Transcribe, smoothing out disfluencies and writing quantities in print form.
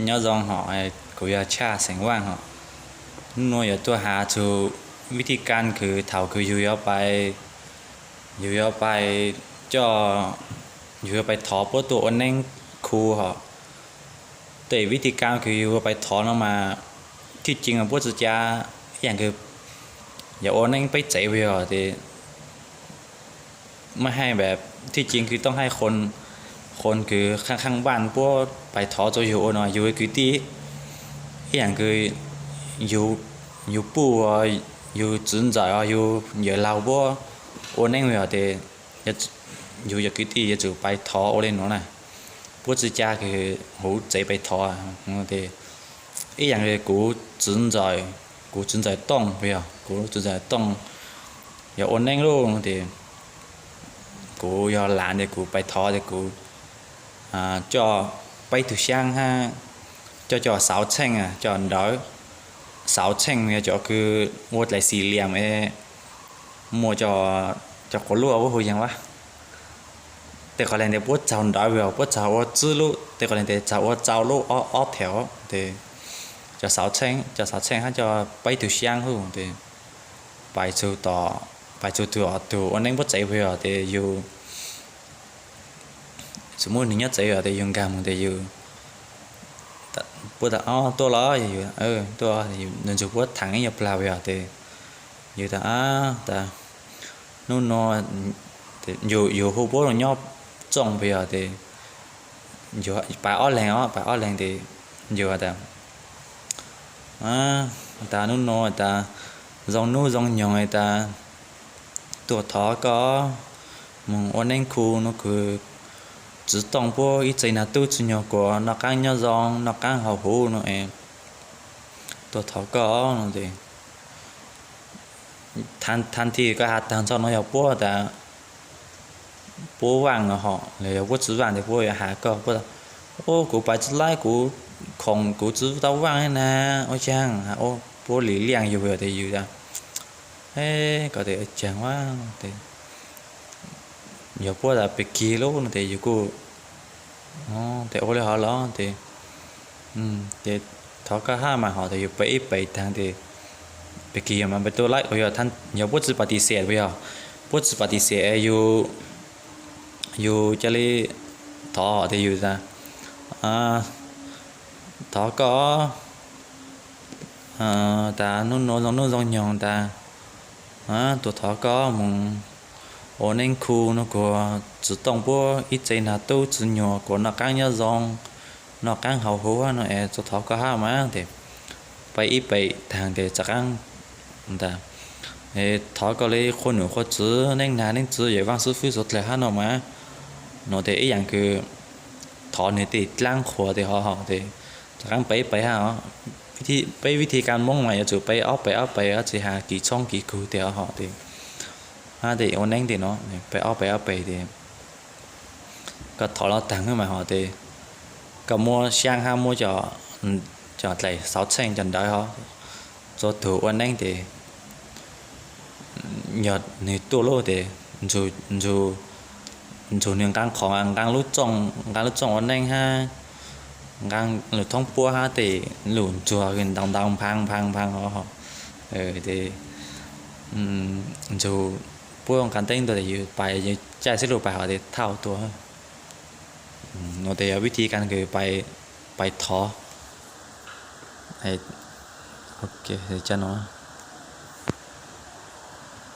nhớ dòng họ của nhà cha sinh hoạt họ nuôi ởตัวหาชูวิธีการคือเท่าคืออยู่ไปจ่ออยู่ไปถอพวกตัวอันนั้นครูhọแต่วิธีการคืออยู่ไปถอนออกมาที่จริงอ่ะพวกจะอย่างคืออย่าอันนั้นไปเจ๋ไปhọ thìไม่ให้แบบที่จริงคือต้องให้คนคือข้างๆบ้านพวกไปถอจะอยู่หน่อยอยู่คือที่อย่างคืออยู่ปู่อยู่จุนใจอยู่เยอะเราพวกอันนั้นเลยthìอยู่คือที่จะไปถออะไรนั่นน่ะพวกจะคือหูใจไปถอthìอีอย่างคือกูจุนใจต้องไปอ่ะกูจุนใจต้องอย่าอันนั้นรู้thìกูยอหลานเดี๋ยวกูไปทอเดี๋ยวกูchoไปtừ sang ha cho sáu chen à cho đó sáu chenเนี่ยchoคือหมดหลายสี่เหลี่ยมมัวchoคนรู้ว่าคุยยังวะแต่คนเล่นเดี๋ยวพวกเจ้าดอยพวกเจ้าว่าจื้อรู้แต่คนเล่นเดี๋ยวเจ้ารู้อ้อแถวเดี๋ยวcho sáu chen ha choไปtừ sangหูเดี๋ยวไปสู่ต่อไปจู่ตัวอันนั้นพวกใจเพื่อเดี๋ยวอยู่สมมตินี่ใจเดี๋ยวยังกำเดี๋ยวอยู่พวกตัวล้ออยู่ตัวอยู่นั่นจู่พวกถังนี่เปล่าเดี๋ยวอยู่แต่นู่นอยู่พวกเราย่อจ้องเดี๋ยวอยู่ไปอ้อแรงเดี๋ยวอยู่แต่นู่นแต่dòng nhồi taตัวthọ có mong ôn anh khu nó cứ chỉ tông po ítใจlà tu chỉ nhỏ của nó càng nhỏ dòng nó càng hào hú nóตัวthọ có nó thì than thì cái hạt than cho nó học po ta po vàng nó họเลยpo chữ vàng thì po hạt có po ô cụ bài chữ lái cụ không cụ chữ tao vàng nè ôi chang ô po lý liangอยู่vậy thìอยู่ra có thể chẳng quá thì nhiều bữa là bị kỳ lúc thì nhiều cô thì ô họ lo thì thọ cả hai mà họ thì bảy tháng thì bị kỳ mà bị tôi lại bây giờท่านnhiều bữa chỉ ปฏิเสธ bây giờ bữa chỉ ปฏิเสธอยู่จะเลยthọ họ thìอยู่ra thọ có ta nó dòng nhọn taตัวthọ có mong ôn anh khu nó có chỉ tông bố ítใจlà tu chỉ nhỏ của nó càng nhớ dòng nó càng hậu hú nóตัวthọ có hai má thìไปít bảy thằng thì chắc ăn ta thọ có lấyคนหนูคนจื้อนั่งจื้ออย่างว่างซื้อฟื้นสดเลยฮะเนาะมาเนาะแต่อีอย่างคือถอเนี่ยติดล่างขวดที่họ thì chắc ănไปฮะวิธีการม่งใหม่จะไปเอาไปจะหากี่ช่องกี่คูเดียวhọ thì thì ôn đánh thì nóไปเอาไปthìก็ถอดเราตังค์มาhọ thìก็mua sang ha mua cho lại 6 sen chân đấy họ cho thủ ôn đánh thì nhật này tua lô thì dù những cănของcăn lúc trong ôn đánh ha gang lượt thông pua ha thì lùn chùa gần đồng phang họ thì dù pua căn tên tôi thì bài chạy sẽ được bài họ thì thaoตัวnó thìวิธีการคือไปท้อโอเคเดี๋ยวจะเนาะ